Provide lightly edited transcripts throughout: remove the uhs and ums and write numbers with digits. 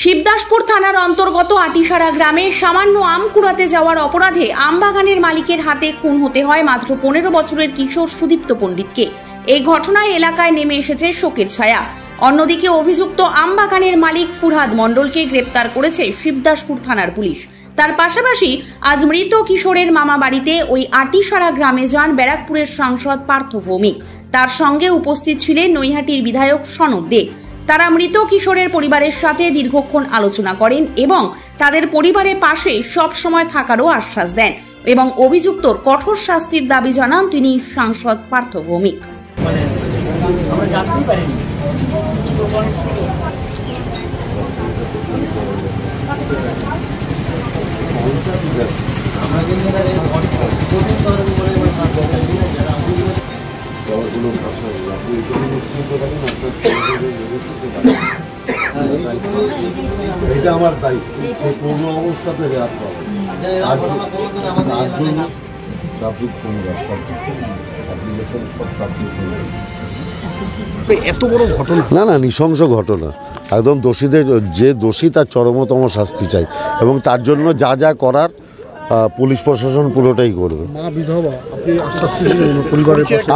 শিবদাসপুর থানার অন্তর্গত আটিসারা গ্রামে সামান্য আম কুড়াতে যাওয়ার অপরাধে আমবাগানের মালিকের হাতে খুন হতে হয় মাত্র 15 বছরের কিশোর সুদীপ্ত পণ্ডিতকে। এই ঘটনায় এলাকায় নেমে এসেছে শোকের ছায়া। অন্যদিকে অভিযুক্ত আমবাগানের মালিক ফুরহাদ মণ্ডলকে গ্রেপ্তার করেছে শিবদাসপুর থানার পুলিশ। তার পাশাপাশি আজ মৃত কিশোরের মামা বাড়িতে ওই আটিসারা গ্রামে যান ব্যারাকপুরের সাংসদ পার্থ ভৌমিক। তার সঙ্গে উপস্থিত ছিলেন নৈহাটির বিধায়ক সনদ দে। তারা মৃত কিশোরের পরিবারের সাথে দীর্ঘক্ষণ আলোচনা করেন এবং তাদের পরিবারের পাশে সব সময় থাকারও আশ্বাস দেন এবং অভিযুক্তর কঠোর শাস্তির দাবি জানান তিনি সাংসদ পার্থ ভৌমিক। এটা আমার দায়িত্ব, সেই পূর্ণ অবস্থাতে এত বড় ঘটনা না নৃশংস ঘটনা, একদম দোষীদের যে দোষী তার চরমতম শাস্তি চাই এবং তার জন্য যা যা করার পুলিশ প্রশাসন পুরোটাই করবে।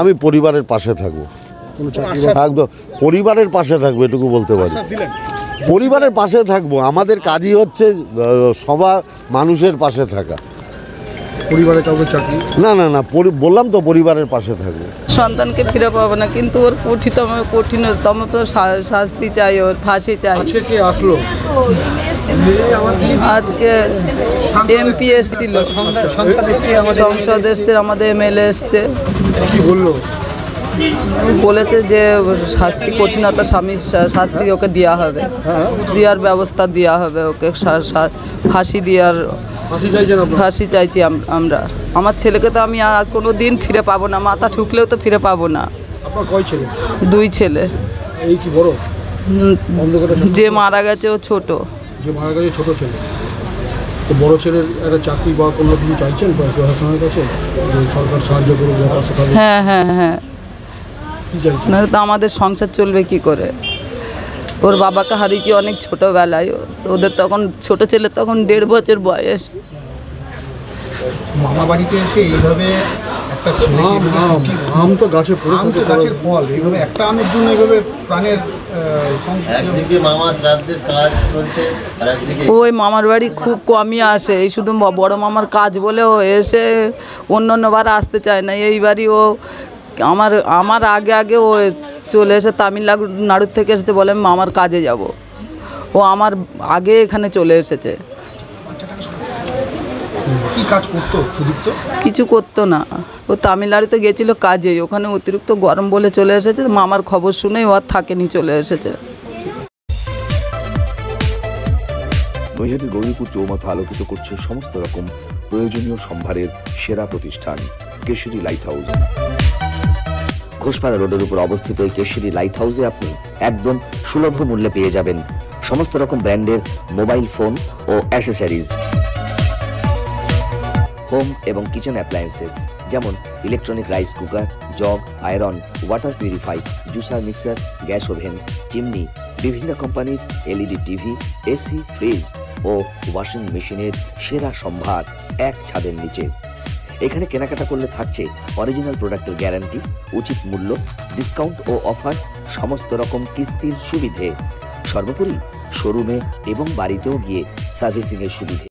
আমি পরিবারের পাশে থাকবো, একদম পরিবারের পাশে থাকবো, এটুকু বলতে পারি। পরিবারের পাশে থাকবো, আমাদের কাজই হচ্ছে সবার মানুষের পাশে থাকা। পরিবারে কাউকে চাকরি না বললাম তো পরিবারের পাশে থাকবো। সন্তানকে ফিরে পাবো না, কিন্তু ওর কঠিনতম তো শাস্তি চাই, ওর ফাঁসি চাই। আজকে আসলো, আজকে এমপি এসেছিল, সংসদ এসছে, আমাদের এমএলএ এসছে। কি বললো? বলেছে যে শাস্তি কঠিনতা শাস্তি ওকে দেওয়া হবে, দেওয়ার ব্যবস্থা দেওয়া হবে, ওকে ফাঁসি চাইছি আমরা। আমার ছেলেকে তো আমি আর কোনো দিন ফিরে পাবো না, মাথা ঠুকলেও তো ফিরে পাবো না। আপনার কয় ছেলে? 2 ছেলে। এই কি বড়? যে মারা গেছে ও ছোট। যে মারা গেছে ছোট ছেলে। তো বড় ছেলের একটা চাকরি বা কোনো কিছু চাইছেন প্রশাসনের কাছে, সরকার সাহায্য করবে? হ্যাঁ, নাহলে তো আমাদের সংসার চলবে কি করে? ওর বাবাকে হারিয়েছি অনেক ছোটবেলায়, ওদের তখন ছোট ছেলে তখন 1.5 বছর বয়স। মামা বাড়িতে এসে এইভাবে একটা আম তো গাছে পড়ে থাকে, গাছের ফল, এইভাবে একটা আমের জন্য এইভাবে প্রাণের একদিকে মামা শ্রাদ্ধের কাজ চলছে আর একদিকে ওই মামার বাড়ি খুব কমই আসে, এই শুধু বড় মামার কাজ বলে ও এসে অন্যবার আসতে চায় না। এইবারই ও আমার আগে ও চলে এসে তামিলনাড়ুর থেকে এসেছে, বলে আমি মামার কাজে যাব। ও আমার আগে এখানে চলে এসেছে। কি কাজ করতো সুদীপ্ত? কিছু করতো না, ও তামিলনাড়ুতে গেছিল কাজে, ওখানে অতিরিক্ত গরম বলে চলে এসেছে। মামার খবর শুনেই ও আর থাকেনি, চলে এসেছে। নৈহাটি গৌরীপুর চৌমাথা আলোকিত করছে সমস্ত রকম প্রয়োজনীয় সম্ভারের সেরা প্রতিষ্ঠান কেশরী লাইট হাউস। ঘোষপাড়া রোডের উপর অবস্থিত এই কেশরী লাইট হাউসে আপনি একদম সুলভ মূল্যে পেয়ে যাবেন সমস্ত রকম ব্র্যান্ডের মোবাইল ফোন ও অ্যাসেসরিজ, হোম এবং কিচেন অ্যাপ্লায়েন্সেস যেমন electronic rice cooker, jug, iron, water purify, juicer, mixer, gas oven, chimney, বিভিন্ন কোম্পানির এলইডি টিভি, এসি, ফ্রিজ ও ওয়াশিং মেশিনের সেরা সম্ভার এক ছাদের নিচে। এখানে কেনাকাটা করলে থাকছে অরিজিনাল প্রোডাক্টের গ্যারান্টি, উচিত মূল্য, ডিসকাউন্ট ও অফার, সমস্ত রকম কিস্তির সুবিধে, সর্বোপরি শোরুমে এবং বাড়িতেও গিয়ে সার্ভিসিং এর সুবিধে।